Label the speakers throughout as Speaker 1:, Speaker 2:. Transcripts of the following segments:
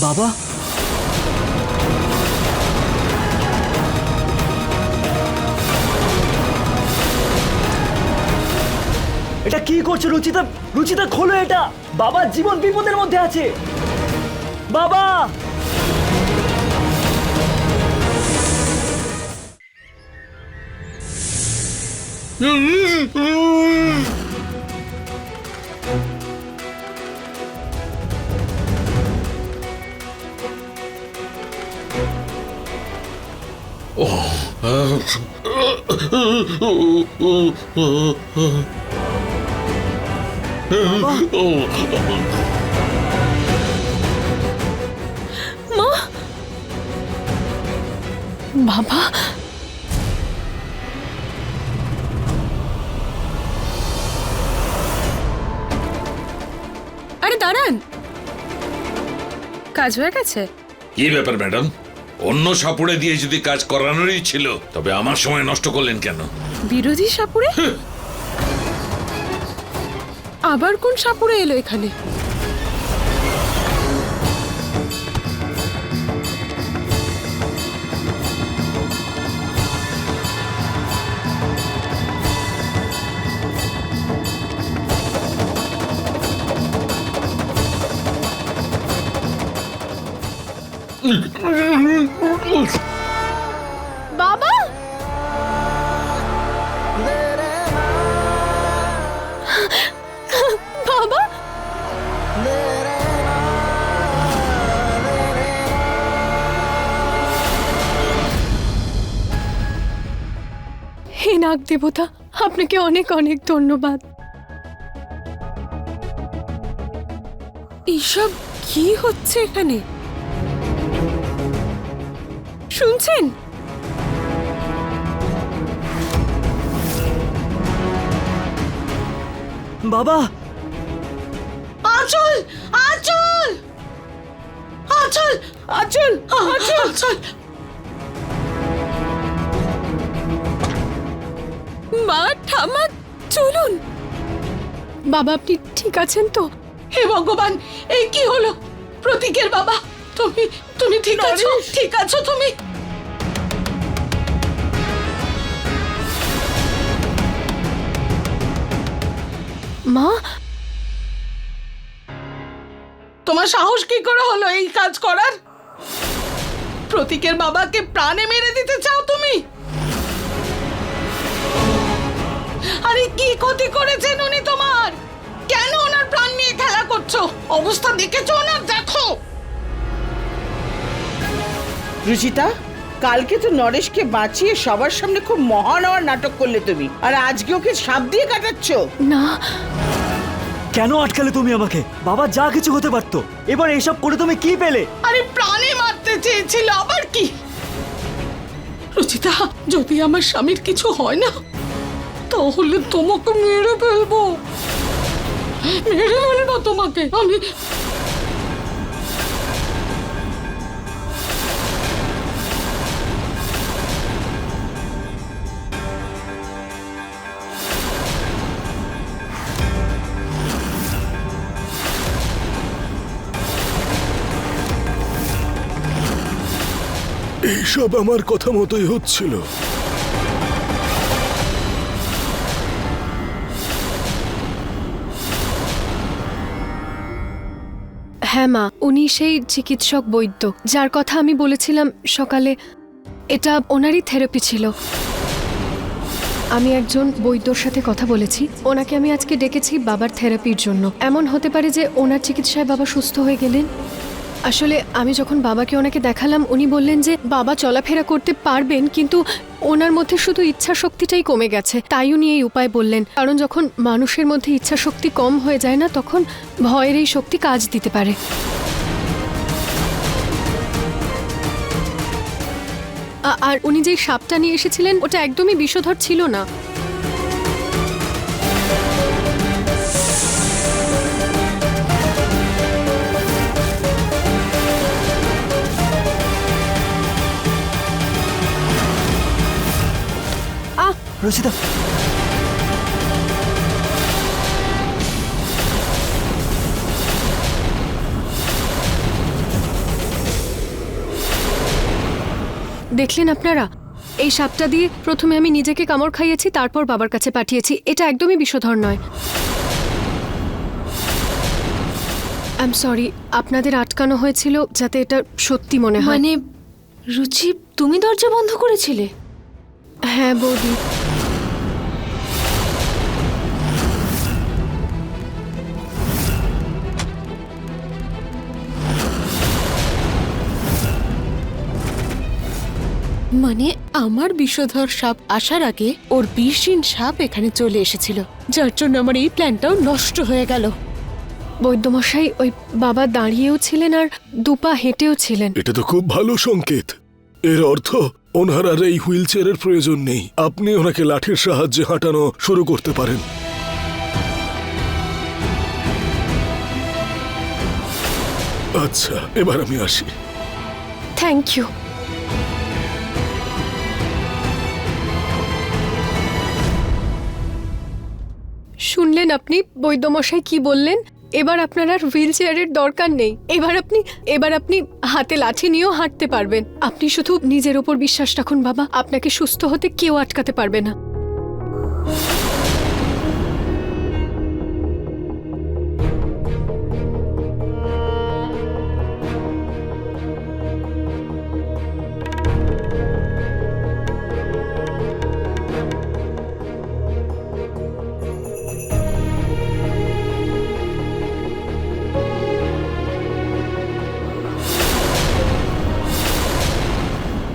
Speaker 1: বাবা, এটা কি করছো রুচিতা? রুচিতা খোলো এটা, বাবার জীবন বিপদের মধ্যে আছে। বাবা,
Speaker 2: মা, বাবা, আরে দাঁড়ান, কাজ হয়ে গেছে?
Speaker 3: কি ব্যাপার ম্যাডাম? অন্য সাপুড়ে দিয়ে যদি কাজ করানোরই ছিল তবে আমার সময় নষ্ট করলেন কেন?
Speaker 2: বিরোধী সাপুড়ে? আবার কোন সাপুড়ে এলো এখানে? বাবা, বাবা, হে নাগ দেবতা, আপনাকে অনেক অনেক ধন্যবাদ। এইসব কি হচ্ছে এখানে শুনছেন?
Speaker 1: বাবা,
Speaker 4: আঁচল, আঁচল, আঁচল, আঁচল, আঁচল, আঁচল।
Speaker 2: মা, ঠাম্মা, চলুন। বাবা, আপনি ঠিক আছেন তো?
Speaker 4: হে ভগবান, এই কি হলো? প্রতীকের বাবা, তুমি তুমি ঠিক আছো? ঠিক আছো তুমি?
Speaker 2: মা,
Speaker 4: তোমার সাহস কি করে হলো এই কাজ করার? প্রতীকের বাবাকে প্রাণে মেরে দিতে চাও তুমি? আরে কি ক্ষতি করেছেন উনি তোমার? কেন ওনার প্রাণ নিয়ে খেলা করছো? অবস্থা দেখেছো ওনার? দেখো।
Speaker 5: রুচিতা, কালকে তো নরেশকে বাঁচিয়ে সবার সামনে খুব মহান হওয়ার নাটক করলে তুমি, আর আজকে ওকে সাপ দিয়ে কাটাচ্ছ।
Speaker 2: না,
Speaker 1: কেন আটকালে তুমি আমাকে? বাবা যা কিছু হতে পারতো, এবার এসব করে তুমি কি পেলে?
Speaker 4: আরে প্রাণে মারতে চেয়েছিল, আবার কি? রুচিতা, যদি আমার স্বামীর কিছু হয় না তাহলে তোমাকে মেরে ফেলবো, মেরে ফেলবো তোমাকে আমি।
Speaker 6: এইসব আমার কথা মতোই হচ্ছিল।
Speaker 2: হ্যাঁ মা, উনি সেই চিকিৎসক বৈদ্য যার কথা আমি বলেছিলাম সকালে। এটা ওনারই থেরাপি ছিল। আমি একজন বৈদ্যর সাথে কথা বলেছি, ওনাকে আমি আজকে ডেকেছি বাবার থেরাপির জন্য। এমন হতে পারে যে ওনার চিকিৎসায় বাবা সুস্থ হয়ে গেলেন। আসলে আমি যখন বাবাকে ওনাকে দেখালাম, উনি বললেন যে বাবা চলাফেরা করতে পারবেন, কিন্তু ওনার মধ্যে শুধু ইচ্ছা শক্তিটাই কমে গেছে। তাই উনি এই উপায় বললেন, কারণ যখন মানুষের মধ্যে ইচ্ছা শক্তি কম হয়ে যায় না, তখন ভয়ের এই শক্তি কাজ দিতে পারে। আর উনি যেই সাপটা নিয়ে এসেছিলেন ওটা একদমই বিষধর ছিল না।
Speaker 1: রচিতা,
Speaker 2: দেখলেন আপনারা, এই সাপটা দিয়ে প্রথমে আমি নিজেকে কামড় খাইয়েছি, তারপর বাবার কাছে পাঠিয়েছি। এটা একদমই বিষধর নয়। আই এম সরি, আপনাদের আটকানো হয়েছিল যাতে এটা সত্যি মনে হয়।
Speaker 7: মানে রুচি, তুমি দরজা বন্ধ করেছিলে?
Speaker 2: হ্যাঁ বৌদি।
Speaker 7: মানে আমার বিষধর সাপ আসার আগে ওর বিষহীন সাপ এখানে চলে এসেছিল, যার জন্য আমার এই প্ল্যানটাও নষ্ট হয়ে গেল।
Speaker 2: বৈদ্যমশাই, ওই বাবা দাঁড়িয়েও ছিলেন আর দুপা হেঁটেও ছিলেন।
Speaker 6: এটা তো খুব ভালো সংকেত। এর অর্থ ওনার আর এই হুইল চেয়ারের প্রয়োজন নেই। আপনি ওনাকে লাঠির সাহায্যে হাঁটানো শুরু করতে পারেন। আচ্ছা, এবার আমি আসি।
Speaker 2: Thank you. শুনলেন আপনি বৈদ্যমশাই কি বললেন? এবার আপনার আর হুইল চেয়ারের দরকার নেই। এবার আপনি হাতে লাঠি নিয়েও হাঁটতে পারবেন। আপনি শুধু নিজের উপর বিশ্বাস রাখুন বাবা, আপনাকে সুস্থ হতে কেউ আটকাতে পারবে না।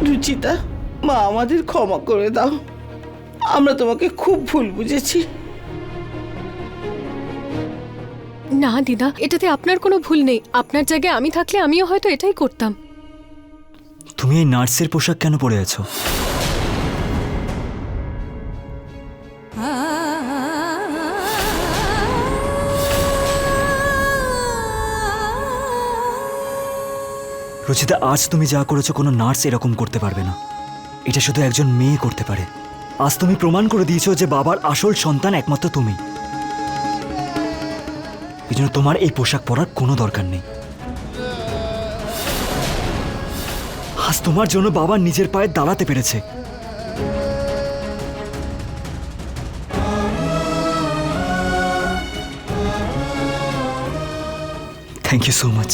Speaker 5: রুচিতা, মা আমাদের ক্ষমা করে দাও। আমরা তোমাকে খুব ভুল বুঝেছি।
Speaker 2: না দিদা, এটাতে আপনার কোনো ভুল নেই। আপনার জায়গায় আমি থাকলে আমিও হয়তো এটাই করতাম।
Speaker 1: তুমি এই নার্সের পোশাক কেন পরে আছো? রুচিতা, আজ তুমি যা করেছো কোনো নার্স এরকম করতে পারবে না। এটা শুধু একজন মেয়ে করতে পারে। আজ তুমি প্রমাণ করে দিয়েছো যে বাবার আসল সন্তান একমাত্র তুমি। এই জন্য তোমার এই পোশাক পরার কোনো দরকার নেই। আজ তোমার জন্য বাবা নিজের পায়ে দাঁড়াতে পেরেছে। Thank you so much.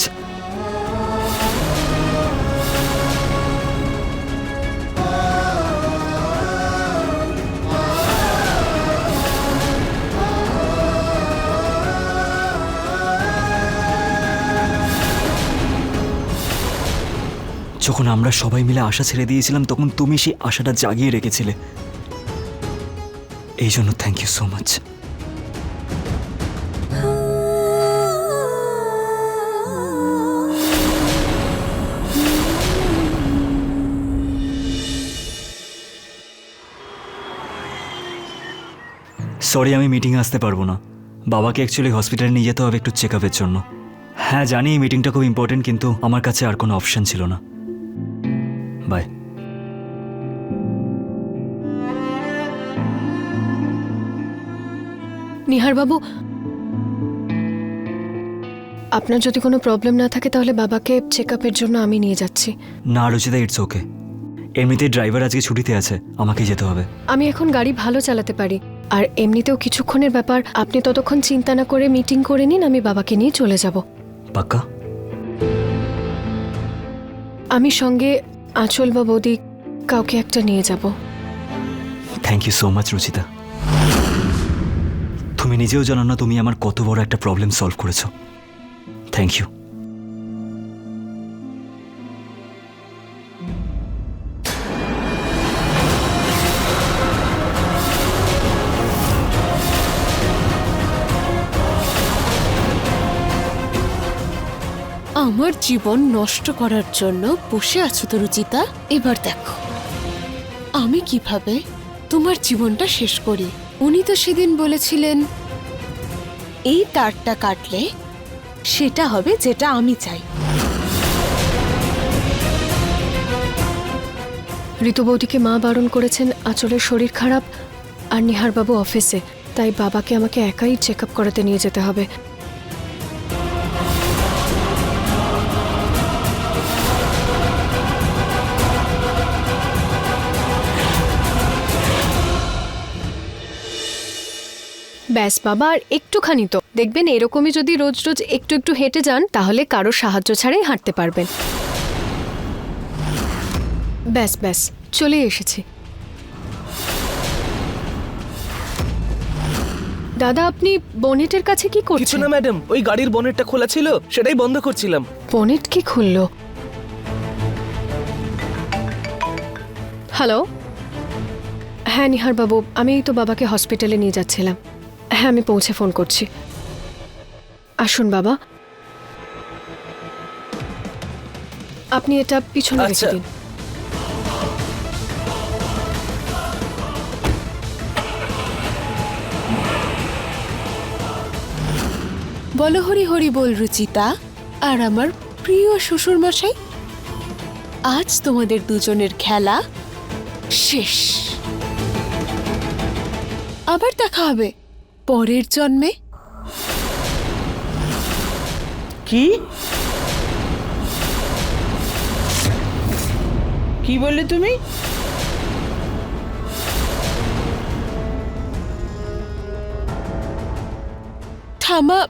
Speaker 1: যখন আমরা সবাই মিলে আশা ছেড়ে দিয়েছিলাম তখন তুমি সেই আশাটা জাগিয়ে রেখেছিলে। এই জন্য thank you so much. Sorry, আমি মিটিংয়ে আসতে পারবো না। বাবাকে অ্যাকচুয়ালি হসপিটালে নিয়ে যেতে হবে একটু চেক আপের জন্য। হ্যাঁ জানি এই মিটিংটা খুব ইম্পর্টেন্ট, কিন্তু আমার কাছে আর কোনো অপশন ছিল না। বাই।
Speaker 2: নিহার বাবু, আপনার যদি কোনো প্রবলেম না থাকে তাহলে বাবাকে চেক আপের জন্য আমি নিয়ে যাচ্ছি।
Speaker 1: না রুচিতা, ইটস ওকে। এমনিতেই ড্রাইভার আজকে ছুটিতে আছে, আমাকে যেতে হবে।
Speaker 2: আমি এখন গাড়ি ভালো চালাতে পারি, আর এমনিতেও কিছুক্ষণের ব্যাপার। আপনি ততক্ষণ চিন্তা না করে মিটিং করে নিন, আমি বাবাকে নিয়ে চলে যাব।
Speaker 1: পাক্কা?
Speaker 2: আমি সঙ্গে আঁচল বা বৌদি কাউকে একটা নিয়ে যাব।
Speaker 1: Thank you so much Ruchita. তুমি নিজেও জানো না তুমি আমার কত বড় একটা প্রবলেম সলভ করেছো। Thank you.
Speaker 7: আমার জীবন নষ্ট করার জন্য বসে আছো তো রুচিতা? এবার দেখো আমি কিভাবে তোমার জীবনটা শেষ করি। উনি তো সেদিন বলেছিলেন এই তারটা কাটলে সেটা হবে যেটা আমি চাই।
Speaker 2: ঋতু বৌদিকে মা বারণ করেছেন, আঁচলের শরীর খারাপ আর নিহারবাবু অফিসে, তাই বাবাকে আমাকে একাই চেক আপ করাতে নিয়ে যেতে হবে। ব্যাস বাবা, আর একটুখানি তো। দেখবেন এরকমই যদি রোজ রোজ একটু একটু হেঁটে যান তাহলে কারো সাহায্য ছাড়াই হাঁটতে পারবেন। ব্যাস ব্যাস, চলে এসেছি। দাদা, আপনি বনেটের কাছে কি
Speaker 8: কিছু
Speaker 2: করছেন?
Speaker 8: না ম্যাডাম, ওই গাড়ির বনেটটা খোলা ছিল, সেটাই বন্ধ করছিলাম।
Speaker 2: বনেট কি খুললো? হ্যালো, হ্যাঁ নিহার বাবু, আমি তো বাবাকে হসপিটালে নিয়ে যাচ্ছিলাম। হ্যাঁ, আমি পৌঁছে ফোন করছি। আসুন বাবা, আপনি এটা পিছনে রেখে
Speaker 8: আচ্ছা।
Speaker 2: দিন।
Speaker 7: বলো হরি হরি বল রুচিতা আর আমার প্রিয় শ্বশুর মশাই, আজ তোমাদের দুজনের খেলা শেষ। আবার দেখা হবে পরের জন্মে।
Speaker 5: কি কি বললে তুমি?
Speaker 7: থামা,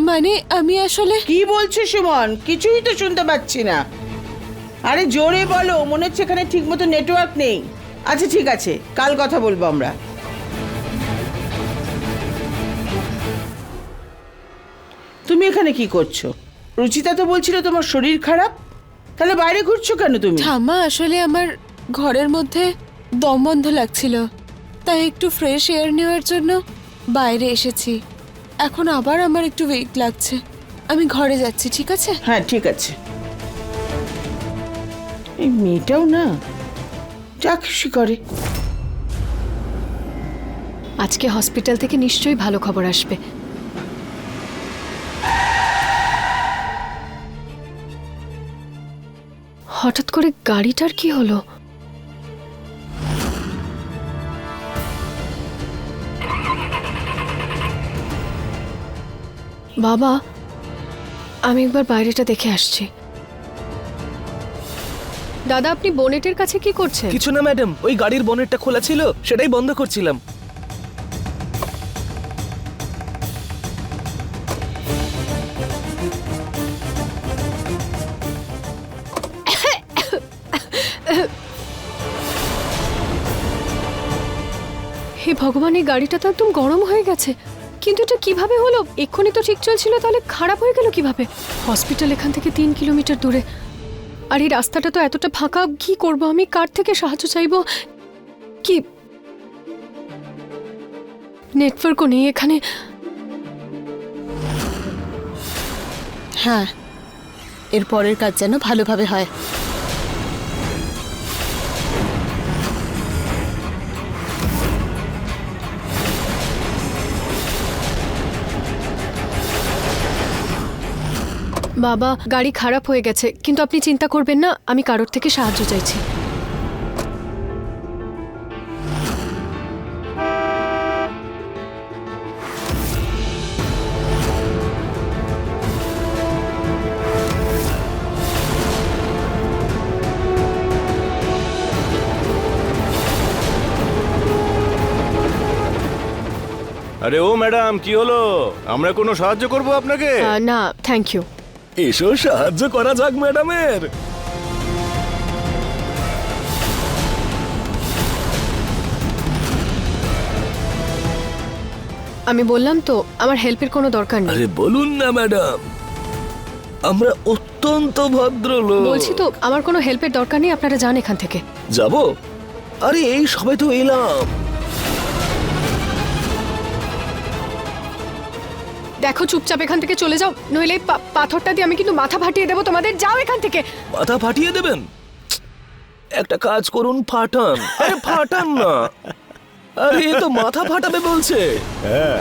Speaker 7: মানে আমি আসলে
Speaker 5: কি বলছো সুমন? কিছুই তো শুনতে পাচ্ছি না। আরে জোরে বলো, মনে হচ্ছে এখানে ঠিক মতো নেটওয়ার্ক নেই। আচ্ছা ঠিক আছে, কাল কথা বলবো আমরা। তুমি এখানে কি করছো? রুচিতা তো বলছিল তোমার শরীর খারাপ, তাহলে বাইরে ঘুরছো কেন তুমি?
Speaker 7: থামা, আসলে আমার ঘরের মধ্যে দম বন্ধ লাগছিল, তাই একটু ফ্রেশ এয়ার নেওয়ার জন্য বাইরে এসেছি। এখন আবার আমার একটু উইক লাগছে, আমি ঘরে যাচ্ছি, ঠিক আছে?
Speaker 5: হ্যাঁ ঠিক আছে। এই মেয়েটাও না যা খুশি করে।
Speaker 2: আজকে হসপিটাল থেকে নিশ্চয়ই ভালো খবর আসবে। হঠাৎ করে গাড়িটার কি হলো? বাবা, আমি একবার বাইরেটা দেখে আসছি। দাদা, আপনি বনেটের কাছে কি করছেন?
Speaker 8: কিছু না ম্যাডাম, ওই গাড়ির বনেটটা খোলা ছিল, সেটাই বন্ধ করছিলাম।
Speaker 2: হে ভগবান, এই গাড়িটা তো একদম গরম হয়ে গেছে। কিন্তু এটা কিভাবে হলো? এক্ষুনি তো ঠিক চলছিল, তাহলে খারাপ হয়ে গেল কিভাবে? হসপিটাল এখান থেকে 3 কিলোমিটার দূরে, আর এই রাস্তাটা তো এতটা ফাঁকা। কি করব আমি? কার থেকে সাহায্য চাইবো? কি নেটওয়ার্কও নেই এখানে।
Speaker 7: হ্যাঁ, এর পরের কাজ যেন ভালোভাবে হয়।
Speaker 2: বাবা, গাড়ি খারাপ হয়ে গেছে, কিন্তু আপনি চিন্তা করবেন না, আমি কারোর থেকে সাহায্য চাইছি।
Speaker 9: আরে ও ম্যাডাম, কি হলো? আমরা কোনো সাহায্য করব আপনাকে?
Speaker 2: না, থ্যাংক ইউ।
Speaker 6: এসো সাহায্য করা যাক ম্যাডামের।
Speaker 2: আমি বললাম তো, আমার হেল্পের কোনো দরকার নেই।
Speaker 6: আরে বলুন না ম্যাডাম, আমরা অত্যন্ত ভদ্রলোক।
Speaker 2: বলছি তো, আমার কোনো হেল্পের দরকার নেই, আপনারা যান এখান থেকে।
Speaker 6: যাব? আরে এই সবাই তো এলাম।
Speaker 2: দেখো, চুপচাপ এখান থেকে চলে যাও, নইলে এই পাথরটা দিয়ে আমি কিন্তু মাথা ফাটিয়ে দেবো তোমাদের। যাও এখান থেকে।
Speaker 6: মাথা ফাটিয়ে দেবেন? একটা কাজ করুন, ফাটান। আরে ফাটান না। আরে এ তো মাথা ফাটাবে বলছে।
Speaker 9: হ্যাঁ,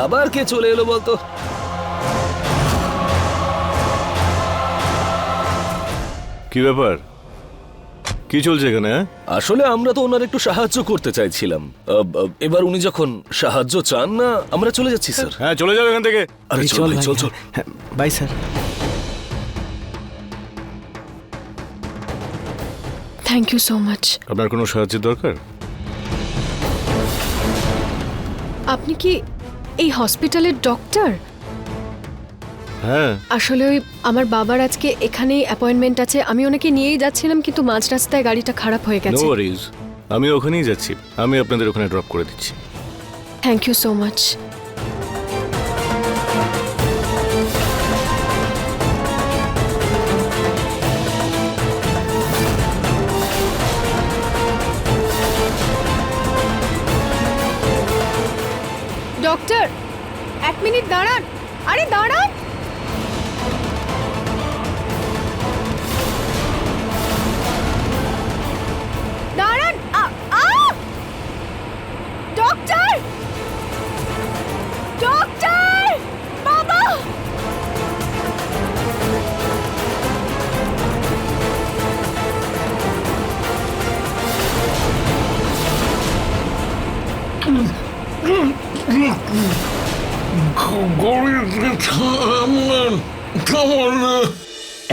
Speaker 6: আবার কে চলে এলো বলতো?
Speaker 9: কি ব্যাপার? কি চলছে এখানে?
Speaker 6: আসলে আমরা তো ওনার একটু সাহায্য করতে চাইছিলাম। এবার উনি যখন সাহায্য চান না, আমরা চলে যাচ্ছি স্যার।
Speaker 9: হ্যাঁ, চলে যাও এখান থেকে।
Speaker 6: আরে চল ভাই, চল চল।
Speaker 8: Bye sir.
Speaker 2: Thank you so much.
Speaker 9: আপনার কোনো সাহায্যের দরকার?
Speaker 2: আপনি কি এই হসপিটালের ডক্টর?
Speaker 9: হ্যাঁ।
Speaker 2: আসলে ওই আমার বাবার আজকে এখানেই অ্যাপয়েন্টমেন্ট আছে, আমি ওনাকে নিয়েই যাচ্ছিলাম কিন্তু মাঝ রাস্তায় গাড়িটা খারাপ হয়ে
Speaker 9: নো
Speaker 2: গেছে।
Speaker 9: ওয়ারিজ, আমি ওখানেই যাচ্ছি। আমি আপনাদের ওখানে ড্রপ করে দিচ্ছি।
Speaker 2: Thank you so much. Doctor, 1 minute দাঁড়ান। আরে দাঁড়ান। দাঁড়ান। ডক্টর, ডক্টর, বাবা।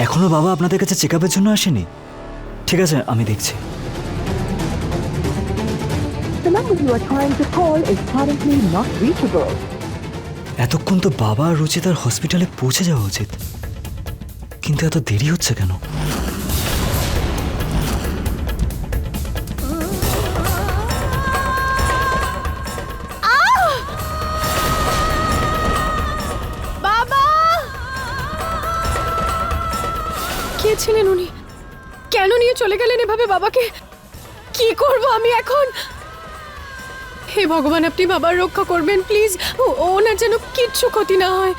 Speaker 1: এখনো বাবা আপনাদের কাছে চেক আপের জন্য আসেনি? ঠিক আছে, আমি দেখছি।
Speaker 10: The number you are trying to call is currently not reachable.
Speaker 1: এতক্ষণ তো বাবা আর রুচিতার হসপিটালে পৌঁছে যাওয়া উচিত, কিন্তু এত দেরি হচ্ছে কেন?
Speaker 2: বাবা! কে ছিলেন উনি? কেন নিয়ে চলে গেলেন এভাবে বাবাকে? কি করব আমি এখন? হে ভগবান, আপনি বাবার রক্ষা করবেন প্লিজ। ওনার যেন কিচ্ছু ক্ষতি না হয়।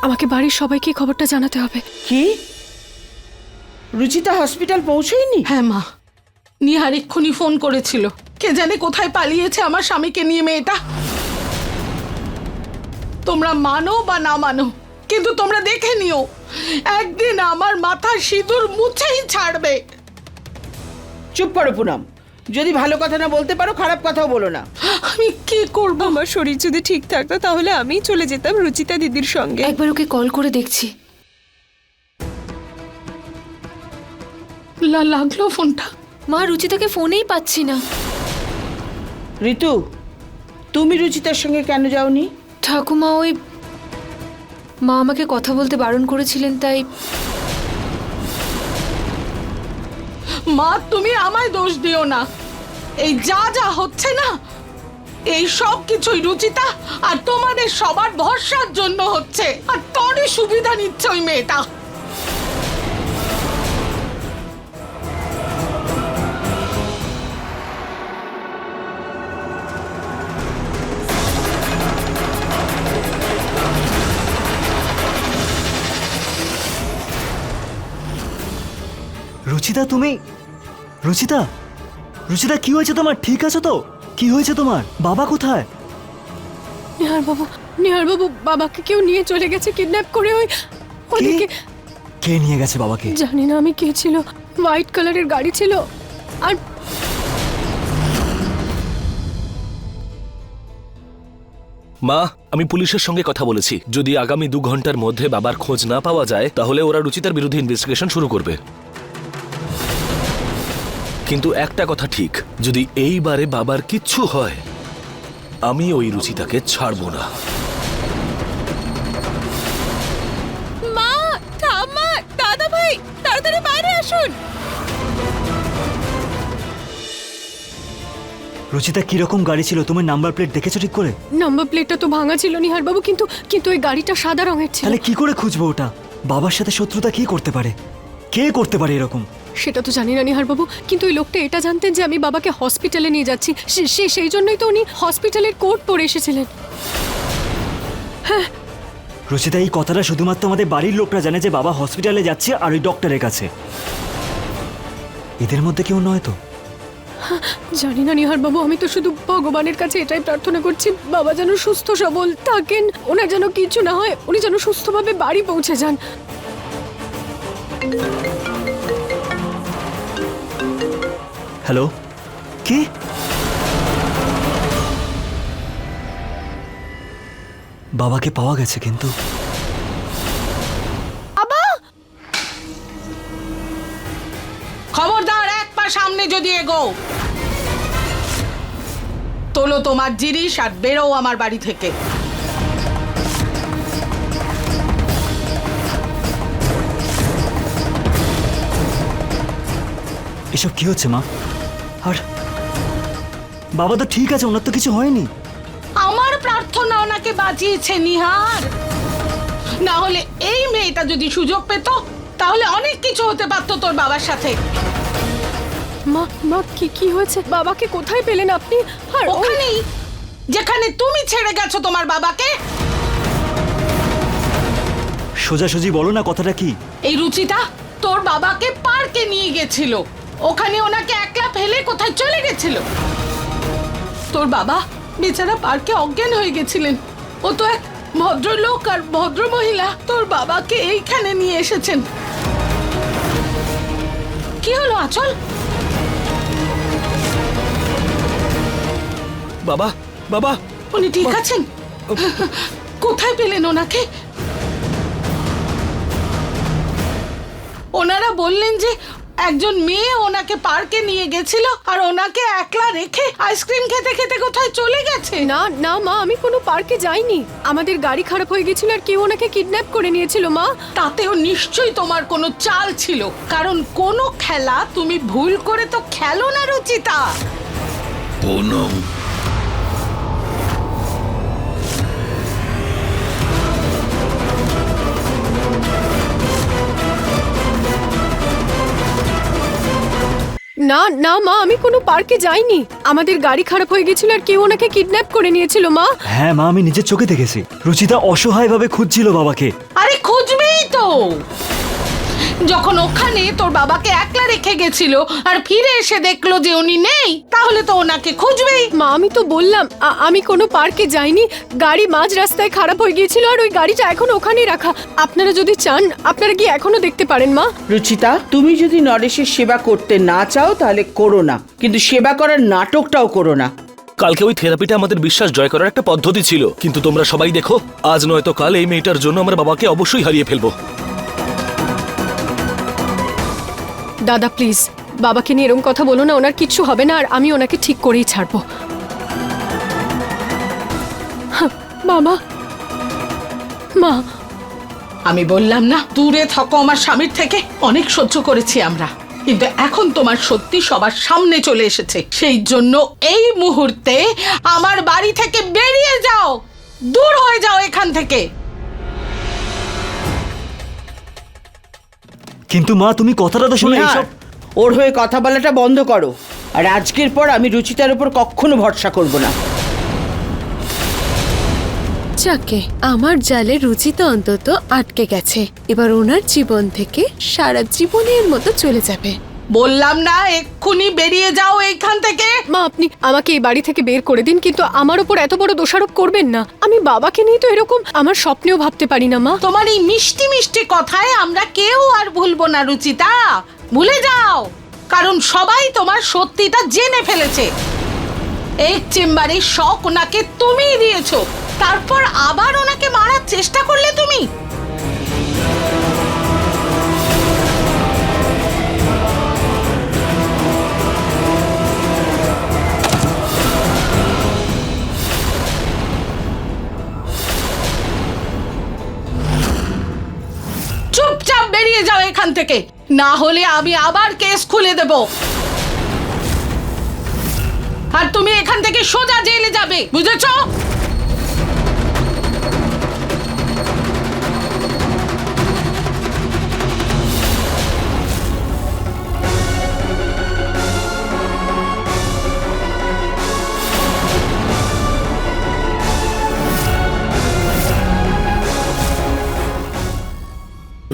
Speaker 2: আমাকে বাড়ির সবাইকে খবরটা জানাতে হবে।
Speaker 5: কি রুচিতা হসপিটাল পৌঁছেইনি?
Speaker 4: হ্যাঁ মা, নিহার এক্ষুনি ফোন করেছিল। কে জানে কোথায় পালিয়েছে আমার স্বামীকে নিয়ে মেয়েটা। তোমরা মানো বা না মানো, কিন্তু তোমরা দেখে নিও, একদিন আমার মাথার সিঁদুর মুছেই ছাড়বে।
Speaker 5: চুপ করো পুনম, যদি ভালো কথা না বলতে পারো খারাপ কথাও বলো না।
Speaker 4: আমি কি করব?
Speaker 7: আমার শরীর যদি ঠিক থাকতো তাহলে আমিই চলে যেতাম রুচিতা দিদির সঙ্গে।
Speaker 2: একবার ওকে কল করে দেখছি।
Speaker 4: লাগলো ফোনটা।
Speaker 2: মা, রুচিতাকে ফোনেই পাচ্ছি না।
Speaker 5: ঋতু, তুমি রুচিতার সঙ্গে কেন যাওনি?
Speaker 2: ঠাকুমা, ওই মা আমাকে কথা বলতে বারণ করেছিলেন তাই।
Speaker 4: মা, তুমি আমায় দোষ দিও না। এই যা যা হচ্ছে না, এই সব কিছুই রুচিতা আর তোমাদের সবার ভরসার জন্য হচ্ছে। আর তোরই সুবিধা নিচ্ছে ওই মেয়েটা।
Speaker 1: রুচিতা, তুমি? রুচিতা, রুচিতা, কি হয়েছে তোমার? ঠিক আছো তো? কি হয়েছে তোমার? বাবা কোথায়?
Speaker 2: নিহার বাবু, বাবাকে কেউ নিয়ে চলে গেছে কিডন্যাপ করে। ওদিকে
Speaker 1: কে নিয়ে গেছে বাবাকে?
Speaker 2: জানি না আমি, কে ছিল। হোয়াইট কালারের গাড়ি ছিল। আর
Speaker 8: মা, আমি পুলিশের সঙ্গে কথা বলেছি। যদি আগামী 2 ঘন্টার মধ্যে বাবার খোঁজ না পাওয়া যায় তাহলে ওরা রুচিতার বিরুদ্ধে ইনভেস্টিগেশন শুরু করবে। কিন্তু একটা কথা ঠিক, যদি এইবারে বাবার কিচ্ছু হয় আমি ওই রুচিতাকে ছাড়বো না।
Speaker 7: মা, ঠাম্মা, দাদা ভাই, তাড়াতাড়ি বাইরে আসুন।
Speaker 1: রুচিতা, কিরকম গাড়ি ছিল? তুমি নাম্বার প্লেট দেখেছো ঠিক করে?
Speaker 2: নাম্বার প্লেটটা তো ভাঙা ছিল নিহার বাবু, কিন্তু ওই গাড়িটা সাদা রঙের ছিল।
Speaker 1: তাহলে কি করে খুঁজবো ওটা? বাবার সাথে শত্রুতা কে করতে পারে? কে করতে পারে এরকম?
Speaker 2: সেটা তো জানি না নিহার বাবু, কিন্তু ওই লোকটা এটা জানতেন যে আমি বাবাকে হসপিটালে নিয়ে যাচ্ছি। সেই জন্যই তো উনি হসপিটালের কোট পরে এসেছিলেন।
Speaker 1: রুচিতা, এই কথাটা শুধুমাত্র আমাদের বাড়ির লোকরা জানে যে বাবা হসপিটালে যাচ্ছে আর ওই ডক্টরের কাছে। এদের মধ্যে কেউ নয় তো?
Speaker 2: জানি না নিহার বাবু, আমি তো শুধু ভগবানের কাছে এটাই প্রার্থনা করছি, বাবা যেন সুস্থ সবল থাকেন, ওনার যেন কিছু না হয়, উনি যেন সুস্থভাবে বাড়ি পৌঁছে যান।
Speaker 1: হ্যালো, কে? বাবাকে পাওয়া গেছে কিন্তু
Speaker 4: খবরদার এক পা সামনে যদি এগো। তোলো তোমার জিনিস আর বেরো আমার বাড়ি থেকে।
Speaker 1: এসব কি হচ্ছে মা? আর বাবা তো ঠিক আছে, ওনার তো কিছু হয়নি।
Speaker 4: আমার প্রার্থনা ওনাকে বাঁচিয়েছে নিহার। না হলে এই মেয়েটা যদি সুযোগ পেত তাহলে অনেক কিছু হতে পারতো তোর বাবার সাথে।
Speaker 2: মা মা কি হয়েছে? বাবাকে কোথায় পেলেন আপনি? আর
Speaker 4: ওখানেই যেখানে তুমি ছেড়ে গেছো তোমার বাবাকে।
Speaker 1: সোজাসুজি বলো না কথাটা কি?
Speaker 4: এই রুচিতা তোর বাবাকে পার্কে নিয়ে গেছিল, ওখানে ওনাকে একলা ফেলে কোথায় চলে গেছিল। তোর বাবা বেচারা পার্কে অজ্ঞান হয়ে গেছিলেন। ও তো এক ভদ্রলোক আর ভদ্র মহিলা তোর বাবাকে এইখানে নিয়ে এসেছেন। কি হলো আচল?
Speaker 8: বাবা, বাবা,
Speaker 4: উনি ঠিক আছেন? কোথায় পেলেন ওনাকে? ওনারা বললেন যে একজন মেয়ে ওনাকে পার্কে নিয়ে গেছিল আর ওনাকে একলা রেখে আইসক্রিম খেতে খেতে কোথায় চলে গেছে।
Speaker 2: না না মা, আমি কোনো পার্কে যাইনি। আমাদের গাড়ি খারাপ হয়ে গেছিল আর কেউ ওনাকে কিডন্যাপ করে নিয়েছিল মা।
Speaker 4: তাতেও নিশ্চয়ই তোমার কোনো চাল ছিল, কারণ কোনো খেলা তুমি ভুল করে তো খেলো না রুচিতা।
Speaker 3: পুনম,
Speaker 2: না না মা, আমি কোনো পার্কে যাইনি। আমাদের গাড়ি খারাপ হয়ে গেছিল আর কেউ ওনাকে কিডন্যাপ করে নিয়েছিল মা।
Speaker 1: হ্যাঁ মা, আমি নিজের চোখে দেখেছি। রুচিতা অসহায়ভাবে খুঁজছিল বাবাকে।
Speaker 4: আরে খুঁজবেই তো, যখন ওখানে তোর বাবাকে একলা রেখে গেছিল আর ফিরে এসে দেখলো যে উনি নেই, তাহলে তো ওনাকে খুঁজবেই।
Speaker 2: মা আমি তো বললাম আমি কোনো পার্কে যাইনি। গাড়ি মাঝ রাস্তায় খারাপ হয়ে গিয়েছিল আর ওই গাড়িটা এখন ওখানেই রাখা। আপনারা যদি চান আপনারা কি এখনো দেখতে পারেন মা।
Speaker 5: রুচিতা, তুমি যদি নরেশের সেবা করতে না চাও তাহলে করো না, কিন্তু সেবা করার নাটকটাও করো না।
Speaker 8: কালকে ওই থেরাপিটা আমাদের বিশ্বাস জয় করার একটা পদ্ধতি ছিল, কিন্তু তোমরা সবাই দেখো আজ নয়তো কাল এই মেয়েটার জন্য আমার বাবাকে অবশ্যই হারিয়ে ফেলবো।
Speaker 2: দাদা প্লিজ বাবাকে নিয়ে এরকম কথা বলো না। ওনার কিচ্ছু হবে না আর আমি ওনাকে ঠিক করেই ছাড়বো। বাবা, মা,
Speaker 4: আমি বললাম না দূরে থাকো আমার স্বামীর থেকে। অনেক সহ্য করেছি আমরা, কিন্তু এখন তোমার সত্যি সবার সামনে চলে এসেছে। সেই জন্য এই মুহূর্তে আমার বাড়ি থেকে বেরিয়ে যাও, দূর হয়ে যাও এখান থেকে।
Speaker 1: কিন্তু মা তুমি কথাটা তো শুনে
Speaker 5: নিহার,
Speaker 1: এইসব।
Speaker 5: ওর হয়ে কথা বলাটা বন্ধ করো। আর আজকের পর আমি রুচিতার উপর কখনো ভরসা করব না।
Speaker 7: যাকে আমার জালে রুচিতা অন্তত আটকে গেছে, এবার ওনার জীবন থেকে সারা জীবনের মতো চলে যাবে।
Speaker 4: বললাম না এক্ষুনি বেরিয়ে যাও এইখান থেকে।
Speaker 2: মা আপনি আমাকে এই বাড়ি থেকে বের করে দিন, কিন্তু আমার উপর এত বড় দোষারোপ করবেন না। আমি বাবাকে নিয়ে তো এরকম আমার স্বপ্নেও ভাবতে পারি না মা।
Speaker 4: তোমার এই মিষ্টি মিষ্টি কথায় আমরা কেউ আর ভুলবো না রুচিতা, ভুলে যাও। কারণ সবাই তোমার সত্যিটা জেনে ফেলেছে। এই চেম্বারে শখ ওনাকে তুমিই দিয়েছো, তারপর আবার ওনাকে মারার চেষ্টা করলে তুমি। চুপচাপ বেরিয়ে যাও এখান থেকে, না হলে আমি আবার কেস খুলে দেব। আর তুমি এখান থেকে সোজা জেলে যাবে, বুঝেছো?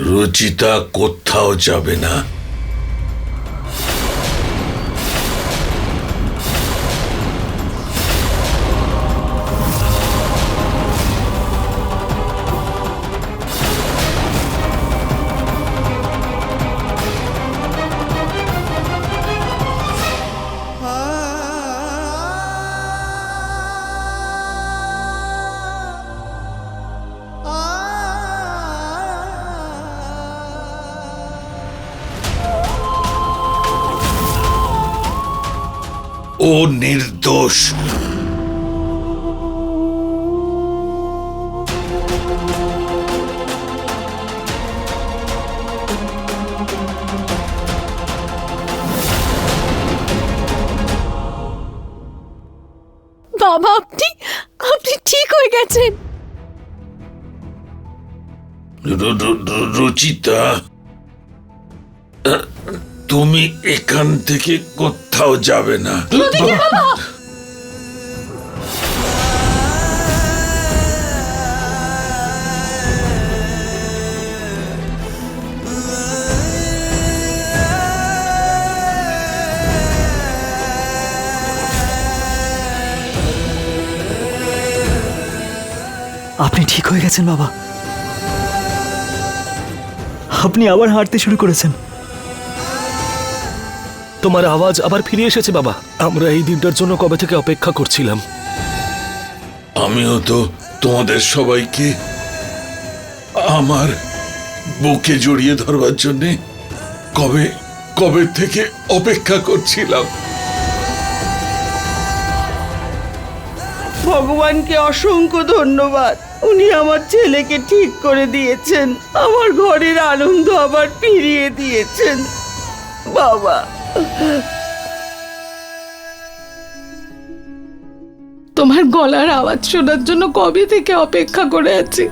Speaker 3: রুচিতা কোথাও যাবে না। ও নির্দোষ।
Speaker 2: বাবা আপনি আপনি ঠিক হয়ে গেছেন।
Speaker 3: রুচিতা, তুমি এখান থেকে কোথাও যাবে না।
Speaker 1: আপনি ঠিক হয়ে গেছেন বাবা, আপনি আবার হাঁটতে শুরু করেছেন।
Speaker 8: তোমার আওয়াজ আবার ফিরে এসেছে বাবা। আমরা এই দিনটার জন্য কবে থেকে অপেক্ষা করছিলাম।
Speaker 3: আমিও তো তোমাদের সবাইকে আমার বুকে জড়িয়ে ধরবার জন্যে কবে কবে থেকে অপেক্ষা করছিলাম।
Speaker 5: ভগবানকে অসংখ্য ধন্যবাদ, উনি আমার ছেলেকে ঠিক করে দিয়েছেন, আমার ঘরের আনন্দ আবার ফিরিয়ে দিয়েছেন। বাবা,
Speaker 4: তোমার গলার আওয়াজ শোনার জন্য কবে থেকে অপেক্ষা করে আছি।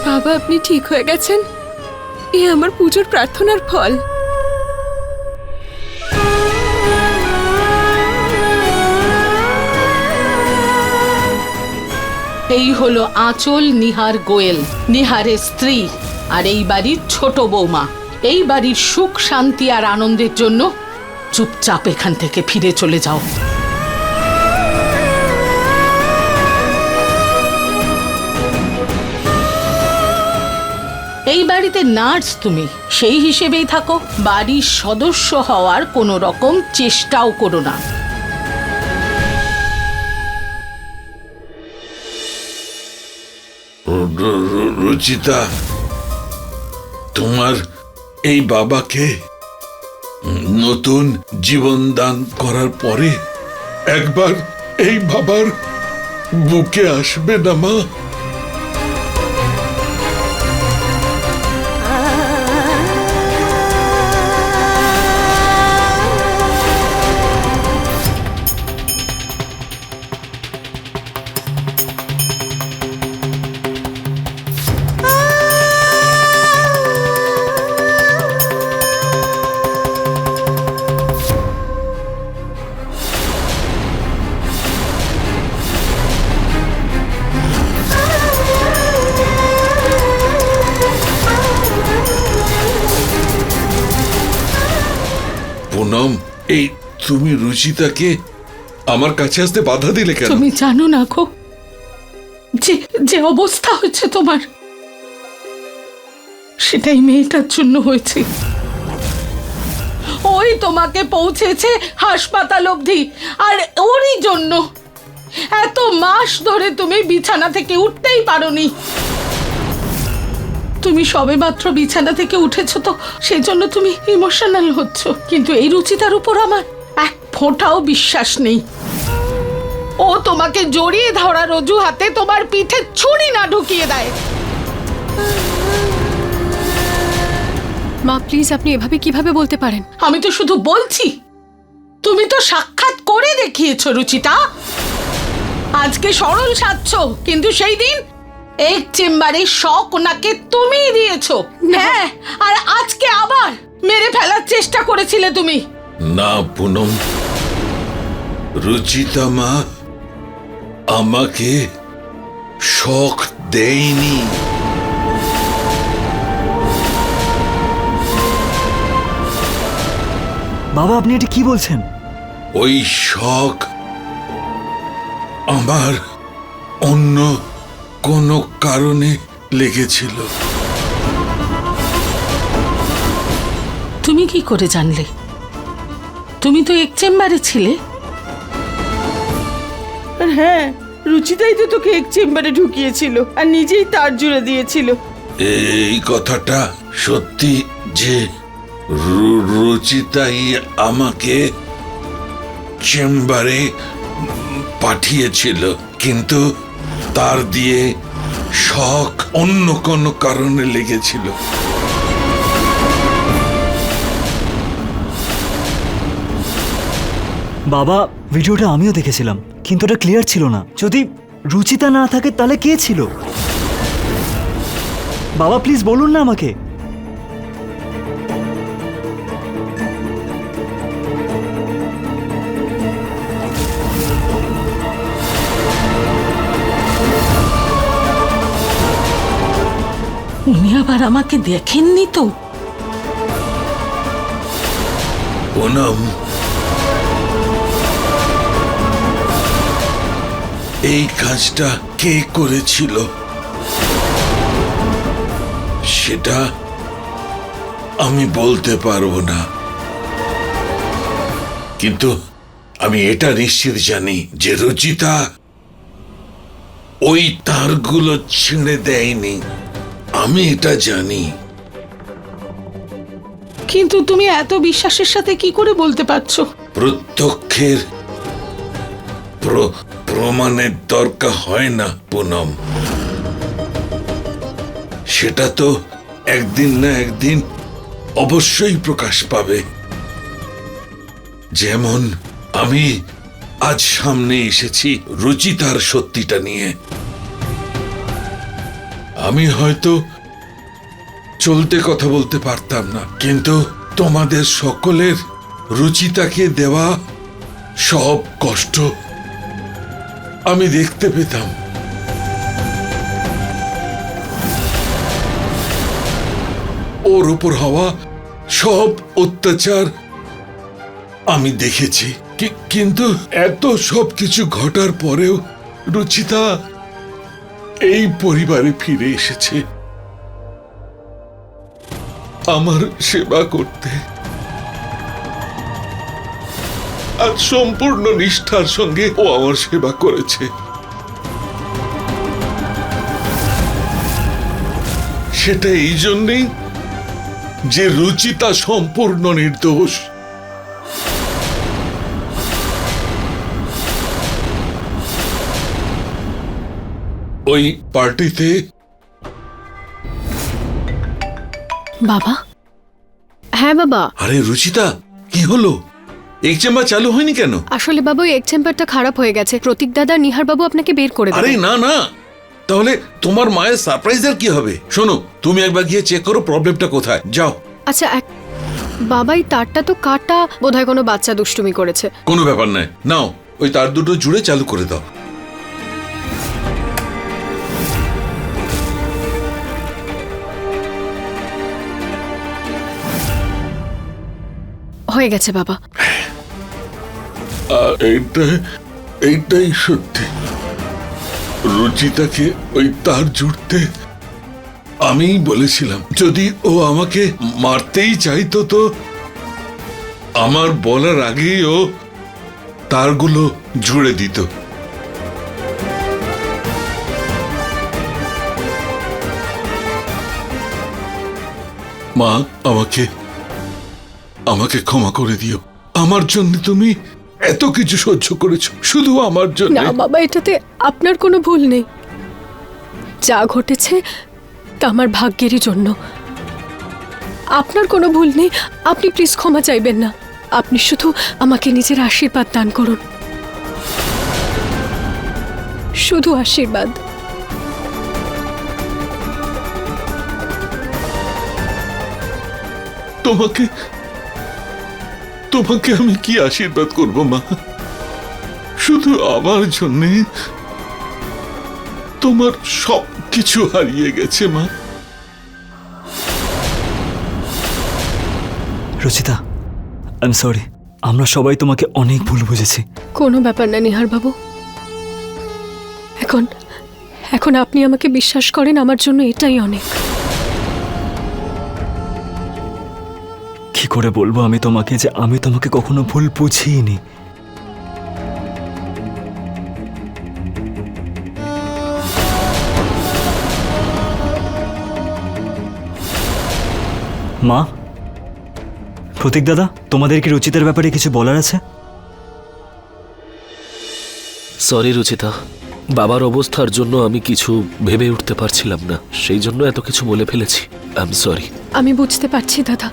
Speaker 2: বাবা আপনি ঠিক হয়ে গেছেন, এ আমার পুজোর প্রার্থনার ফল।
Speaker 4: এই হলো আঁচল নিহার গোয়েল, নিহারের স্ত্রী আর এই বাড়ির ছোট বৌমা। এই বাড়ির সুখ শান্তি আর আনন্দের জন্য চুপচাপ এখান থেকে ফিরে চলে যাও। এই বাড়িতে নার্স তুমি, সেই হিসেবেই থাকো, বাড়ির সদস্য হওয়ার কোনো রকম চেষ্টাও করো না।
Speaker 3: রুচিতা, তোমার এই বাবাকে নতুন জীবন দান করার পরে একবার এই বাবার বুকে আসবে না মা? পুনম, এই তুমি রুচিতাকে আমার কাছে আসতে বাধা দিলে কেন?
Speaker 4: তুমি জানো না গো, যে যে অবস্থা হয়েছে তোমার, সেটাই মেয়েটার জন্য হয়েছে। ওই তোমাকে পৌঁছেছে হাসপাতাল অবধি, আর ওরই জন্য এত মাস ধরে তুমি বিছানা থেকে উঠতেই পারোনি। তুমি সবেমাত্র বিছানা থেকে উঠেছো তো সেই জন্য তুমি ইমোশনাল হচ্ছ, কিন্তু এই রুচিতার উপর আমার এক ফোঁটাও বিশ্বাস নেই। ও তোমাকে জড়িয়ে ধরার অজুহাতে তোমার পিঠে ছুরি না ঢুকিয়ে দেয়।
Speaker 2: মা প্লিজ আপনি এভাবে কিভাবে বলতে পারেন?
Speaker 4: আমি তো শুধু বলছি, তুমি তো সাক্ষাৎ করে দেখিয়েছো রুচিতা। আজকে সরল সাজছ, কিন্তু সেই দিন এক চেম্বারে শক ওনাকে তুমিই দিয়েছো। হ্যাঁ, আর আজকে আবার মেরে ফেলার চেষ্টা করেছিলে তুমি।
Speaker 3: না পুনম, রুচিতা মা আমাকে শক দেয়নি।
Speaker 1: বাবা আপনি এটা কি বলছেন?
Speaker 3: ওই শক আমার অন্য কোনো কারণে লেগেছিল।
Speaker 4: তুমি কি করে জানলে? তুমি তো এক চেম্বারে ছিলে।
Speaker 5: আর হ্যাঁ, রুচিতাই তো তোকে এক চেম্বারে ঢুকিয়েছিল আর নিজেই তার জুড়ে দিয়েছিল।
Speaker 3: এই কথাটা সত্যি যে রুচিতাই আমাকে চেম্বারে পাঠিয়েছিল, কিন্তু তার দিয়ে শখ অন্য কোনো কারণে লেগেছিল।
Speaker 1: বাবা, ভিডিওটা আমিও দেখেছিলাম, কিন্তু ওটা ক্লিয়ার ছিল না। যদি রুচিতা না থাকে তাহলে কে ছিল? বাবা প্লিজ বলুন না আমাকে।
Speaker 4: উনি আবার আমাকে দেখেননি তো?
Speaker 3: পুনম, এই কাজটা কে করেছিল সেটা আমি বলতে পারবো না, কিন্তু আমি এটা নিশ্চিত জানি যে রুচিতা ওই তারগুলো ছিঁড়ে দেয়নি। আমি এটা জানি।
Speaker 4: কিন্তু তুমি এত বিশ্বাসের সাথে কি করে বলতে পারছো?
Speaker 3: প্রত্যক্ষের প্রমাণের দরকার হয় না পুনম, সেটা তো একদিন না একদিন অবশ্যই প্রকাশ পাবে। যেমন আমি আজ সামনে এসেছি রুচিতার সত্যিটা নিয়ে। আমি হয়তো চলতে কথা বলতে পারতাম না, কিন্তু তোমাদের সকলের রুচিতাকে দেওয়া সব কষ্ট আমি দেখতে পেতাম। ওর উপর হওয়া সব অত্যাচার আমি দেখেছি, কিন্তু এত সব কিছু ঘটার পরেও রুচিতা এই পরিবারে ফিরে এসেছে আমার সেবা করতে, আর সম্পূর্ণ নিষ্ঠার সঙ্গে ও আমার সেবা করেছে। সেটা এই জন্যেই যে রুচিতা সম্পূর্ণ নির্দোষ। ওই পার্টিতে
Speaker 2: বাবা। হ্যাঁ বাবা।
Speaker 3: আরে রুচিতা, কি হলো? এক চেম্বার চালু হয়নি কেন?
Speaker 2: আসলে বাবা ওই এক চেম্বারটা খারাপ হয়ে গেছে। প্রতীক দাদা নিহার বাবু আপনাকে বের করে দেবে।
Speaker 3: আরে না না, তাহলে তোমার মায়ের সারপ্রাইজের কি হবে? শোনো, তুমি একবার গিয়ে চেক করো প্রবলেমটা কোথায়, যাও।
Speaker 2: আচ্ছা বাবা, এই তারটা তো কাটা, বোধহয় কোনো বাচ্চা দুষ্টুমি করেছে।
Speaker 3: কোনো ব্যাপার নাই, নাও ওই তার দুটো জুড়ে চালু করে দাও।
Speaker 2: হয়ে গেছে বাবা।
Speaker 3: আর এইটাই সত্যি, রুচিতাকে ওই তার জুড়তে আমিই বলেছিলাম। যদি ও আমাকে মারতেই চাইতো তো আমার বলার আগেই ও তারগুলো জুড়ে দিত। মা, আমাকে ক্ষমা করে দিও। আমার জন্য তুমি এত কিছু সহ্য করেছো, শুধু আমার জন্য।
Speaker 2: না বাবা, এটাতে আপনার কোনো ভুল নেই। যা ঘটেছে তা আমার ভাগ্যেরই জন্য। আপনার কোনো ভুল নেই। আপনি প্লিজ ক্ষমা চাইবেন না। আপনি শুধু আমাকে নিজের আশীর্বাদ দান করুন, শুধু আশীর্বাদ।
Speaker 3: তোমাকে আমি কি আশীর্বাদ করব মা? শুধু আমার জন্যে তোমার সব কিছু হারিয়ে গেছে মা।
Speaker 1: Ruchita, I am sorry. আমরা সবাই তোমাকে অনেক ভুল বুঝেছি।
Speaker 2: কোনো ব্যাপার না নিহার বাবু। এখন আপনি আমাকে বিশ্বাস করেন, আমার জন্য এটাই অনেক।
Speaker 1: কি করে বলবো আমি তোমাকে যে আমি তোমাকে কখনো ভুল বুঝিনি। মা, প্রতীক দাদা, তোমাদের কি রুচিতার ব্যাপারে কিছু বলার আছে?
Speaker 8: সরি রুচিতা, বাবার অবস্থার জন্য আমি কিছু ভেবে উঠতে পারছিলাম না, সেই জন্য এত কিছু বলে ফেলেছি। I am sorry.
Speaker 2: আমি বুঝতে পারছি দাদা,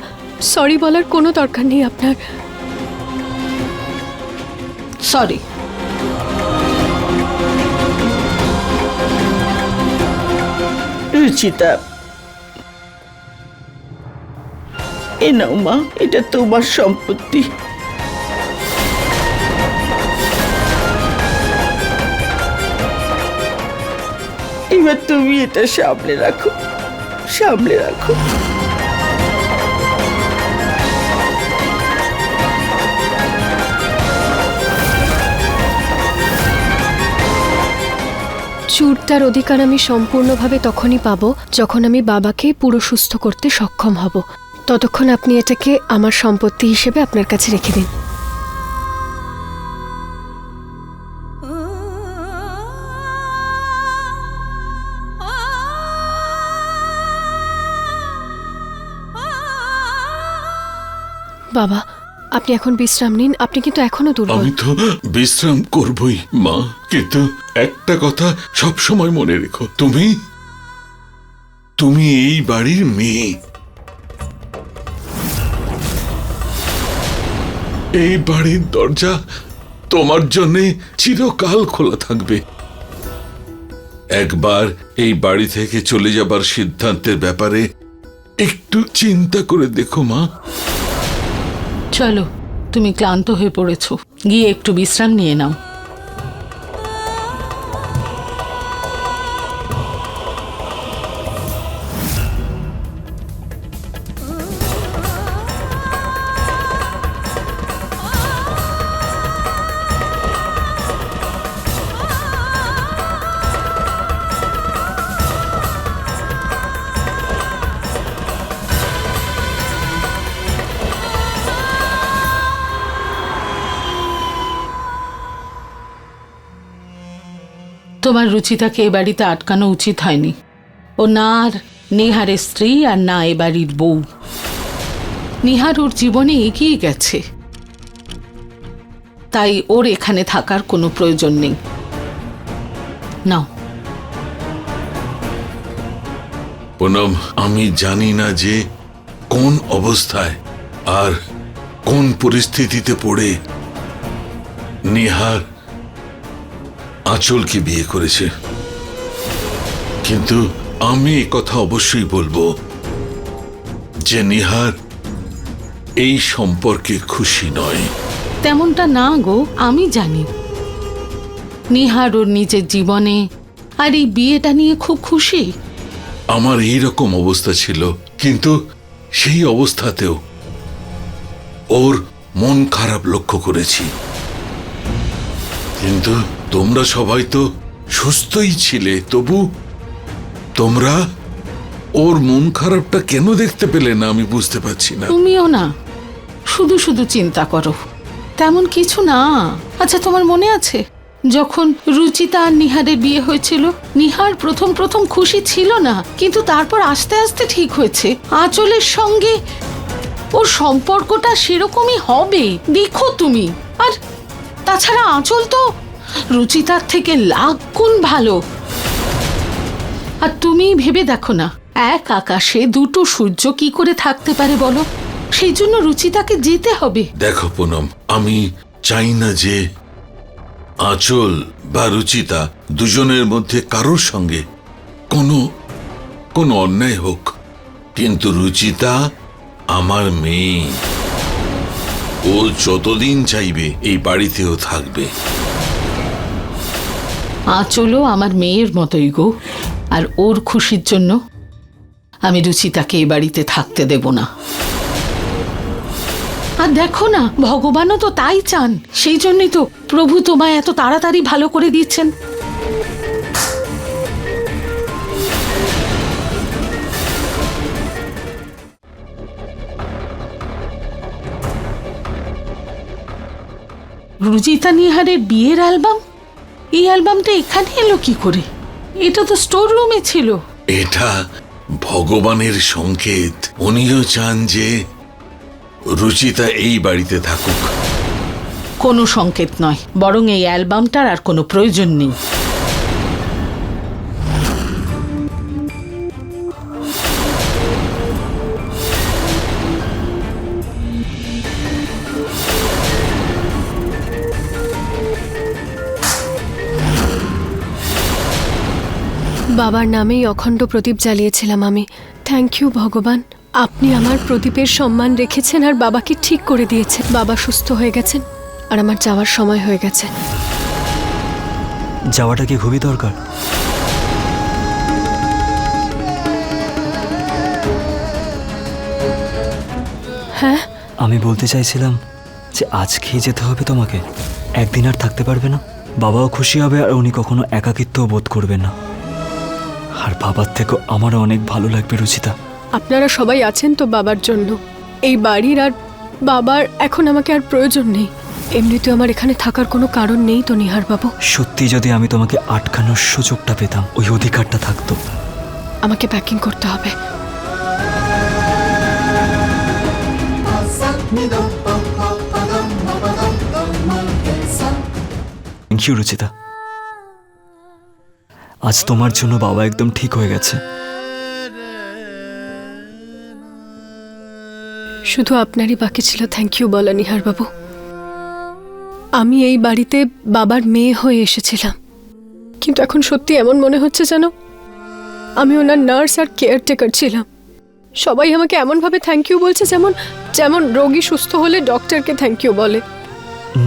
Speaker 2: সরি বলার কোনো দরকার নেই আপনার।
Speaker 4: সরি।
Speaker 5: রুচিতা, এ নাও মা, এটা তোমার সম্পত্তি। এবার তুমি এটা সামলে রাখো, সামলে রাখো।
Speaker 2: চুড়টার অধিকার আমি সম্পূর্ণভাবে তখনই পাবো যখন আমি বাবাকে পুরো সুস্থ করতে সক্ষম হব। ততক্ষণ আপনি এটাকে আমার সম্পত্তি হিসেবে আপনার কাছে রেখে দিন। বাবা, আপনি এখন বিশ্রাম নিন, আপনি কিন্তু এখনো দুর্বল।
Speaker 3: আমি তো বিশ্রাম করবই মা, কিন্তু একটা কথা সব সময় মনে রেখো, তুমি তুমি এই বাড়ির মেয়ে। এই বাড়ির দরজা তোমার জন্য চিরকাল খোলা থাকবে। একবার এই বাড়ি থেকে চলে যাবার সিদ্ধান্তের ব্যাপারে একটু চিন্তা করে দেখো মা।
Speaker 4: চলো, তুমি ক্লান্ত হয়ে পড়েছো, গিয়ে একটু বিশ্রাম নিয়ে নাও। তোমার রুচিতাকে এ বাড়িতে আটকানো উচিত হয়নি। ও না আর নিহারের স্ত্রী আর না এ বাড়ির বউ। নিহার ওর জীবনে এগিয়ে গেছে, তাই ওর এখানে থাকার কোনো প্রয়োজন নেই। নাও।
Speaker 3: পুনম, আমি জানি না যে কোন অবস্থায় আর কোন পরিস্থিতিতে পড়ে নিহার আঁচলকে বিয়ে করেছে, কিন্তু আমি এ কথা অবশ্যই বলবো যে নিহার এই সম্পর্কে খুশি নয়।
Speaker 4: তেমনটা না গো, আমি জানি নিহার ওর নিজের জীবনে আর এই বিয়েটা নিয়ে খুব খুশি।
Speaker 3: আমার এই রকম অবস্থা ছিল, কিন্তু সেই অবস্থাতেও ওর মন খারাপ লক্ষ্য করেছি। কিন্তু তোমরা সবাই তো সুস্থই ছিলে, তবু তোমরা ওর মন খারাপটা কেন দেখতে পেলে না আমি বুঝতে পারছি না।
Speaker 4: তুমিও না শুধু শুধু চিন্তা করো, তেমন কিছু না। আচ্ছা, তোমার মনে আছে যখন রুচিতা আর নিহারের বিয়ে হয়েছিল, নিহার প্রথম প্রথম খুশি ছিল না, কিন্তু তারপর আস্তে আস্তে ঠিক হয়েছে। আঁচলের সঙ্গে ওর সম্পর্কটা সেরকমই হবে, দেখো তুমি। আর তাছাড়া আঁচল তো রুচিতার থেকে লাখ গুণ ভালো। আর তুমি ভেবে দেখো না, এক আকাশে দুটো সূর্য কি করে থাকতে পারে বলো? সেই জন্য রুচিতাকে যেতে হবে।
Speaker 3: দেখো পুনম, আমি চাই না যে আঁচল বা রুচিতা দুজনের মধ্যে কারোর সঙ্গে কোনো অন্যায় হোক, কিন্তু রুচিতা আমার মেয়ে। ও যতদিন চাইবে এই বাড়িতেও থাকবে।
Speaker 4: আঁচলও আমার মেয়ের মতোই গো, আর ওর খুশির জন্য আমি রুচিতাকে এই বাড়িতে থাকতে দেব না। আর দেখো না, ভগবানও তো তাই চান, সেই জন্যই তো প্রভু তোমায় এত তাড়াতাড়ি ভালো করে দিচ্ছেন। রুচিতা নিহারের বিয়ের অ্যালবাম, এই অ্যালবামটা এখানে এলো কি করে? এটা তো স্টোর রুমে ছিল।
Speaker 3: এটা ভগবানের সংকেত। উনিও চান যে রুচিতা এই বাড়িতে থাকুক।
Speaker 4: কোনো সংকেত নয়, বরং এই অ্যালবামটার আর কোনো প্রয়োজন নেই।
Speaker 2: বাবার নামেই অখণ্ড প্রদীপ জ্বালিয়েছিলাম আমি। থ্যাংক ইউ ভগবান, আপনি আমার প্রদীপের সম্মান রেখেছেন আর বাবাকে ঠিক করে দিয়েছেন। বাবা সুস্থ হয়ে গেছেন আর আমার যাওয়ার সময় হয়ে গেছে।
Speaker 1: যাওয়াটা কি খুবই দরকার?
Speaker 2: হ্যাঁ,
Speaker 1: আমি বলতে চাইছিলাম যে আজকেই যেতে হবে তোমাকে, একদিন আর থাকতে পারবে না। বাবাও খুশি হবে আর উনি কখনো একাকিত্ব বোধ করবেন না। আর বাবার থেকেও আমারও অনেক ভালো লাগবে রুচিতা।
Speaker 2: আপনারা সবাই আছেন তো বাবার জন্য। এই বাড়ির আর বাবার এখন আমাকে আর প্রয়োজন নেই। এমনিতে আমার এখানে থাকার কোনো কারণ নেই তো নিহার বাবু।
Speaker 1: সত্যি যদি আমি তোমাকে আটকানোর সুযোগটা পেতাম, ওই অধিকারটা থাকতো।
Speaker 2: আমাকে প্যাকিং করতে হবে।
Speaker 1: Thank you Ruchita. আজ তোমার জন্য বাবা একদম ঠিক হয়ে গেছে।
Speaker 2: শুধু আপনারই বাকি ছিল থ্যাংক ইউ বলা নিহার বাবু। আমি এই বাড়িতে বাবার মেয়ে হয়ে এসেছিলাম, কিন্তু এখন সত্যি এমন মনে হচ্ছে যেন আমি ওনার নার্স আর কেয়ারটেকার ছিলাম। সবাই আমাকে এমনভাবে থ্যাংক ইউ বলছে যেমন যেমন রোগী সুস্থ হলে ডক্টরকে থ্যাংক ইউ বলে।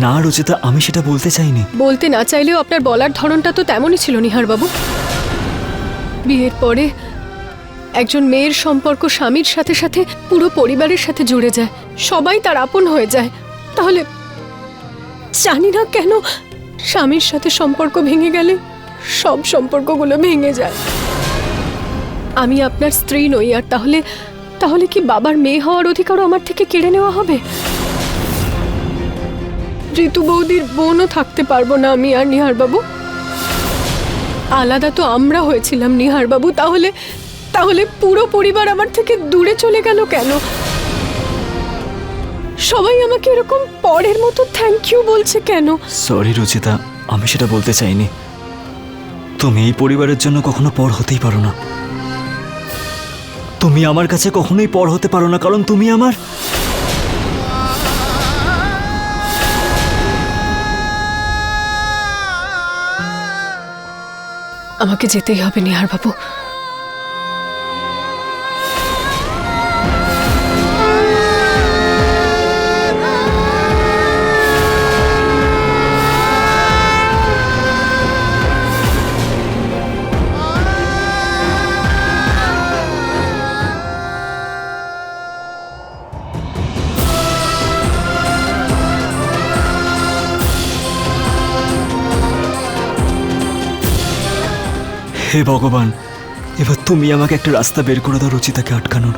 Speaker 1: না রুচিতা, আমি সেটা বলতে চাইনি।
Speaker 2: বলতে না চাইলেও আপনার বলার ধরনটা তো তেমনই ছিল নিহার বাবু। বিয়ের পরে একজন মেয়ের সম্পর্ক স্বামীর সাথে সাথে পুরো পরিবারের সাথে জুড়ে যায়, সবাই তার আপন হয়ে যায়। তাহলে জানি না কেন স্বামীর সাথে সম্পর্ক ভেঙে গেলে সব সম্পর্কগুলো ভেঙে যায়। আমি আপনার স্ত্রী নই, আর তাহলে তাহলে কি বাবার মেয়ে হওয়ার অধিকারও আমার থেকে কেড়ে নেওয়া হবে? ঋতু বৌদির বোনও থাকতে পারবো না আমি আর নিহার বাবু। আলাদা তো আমরা হয়েছিলাম নিহার বাবু, তাহলে তাহলে পুরো পরিবার আমার থেকে দূরে চলে গেল কেন? সবাই আমাকে এরকম পরের মতো থ্যাংক ইউ বলছে কেন?
Speaker 1: সরি রুচিতা, আমি সেটা বলতে চাইনি। তুমি এই পরিবারের জন্য কখনো পর হতেই পারো না। তুমি আমার কাছে কখনোই পর হতে পারো না, কারণ তুমি আমার।
Speaker 2: আমাকে যেতেই হবে নিহার বাবু।
Speaker 1: হে ভগবান, এবার তুমি আমাকে একটা রাস্তা বের করে দাও রুচিতাকে আটকানোর।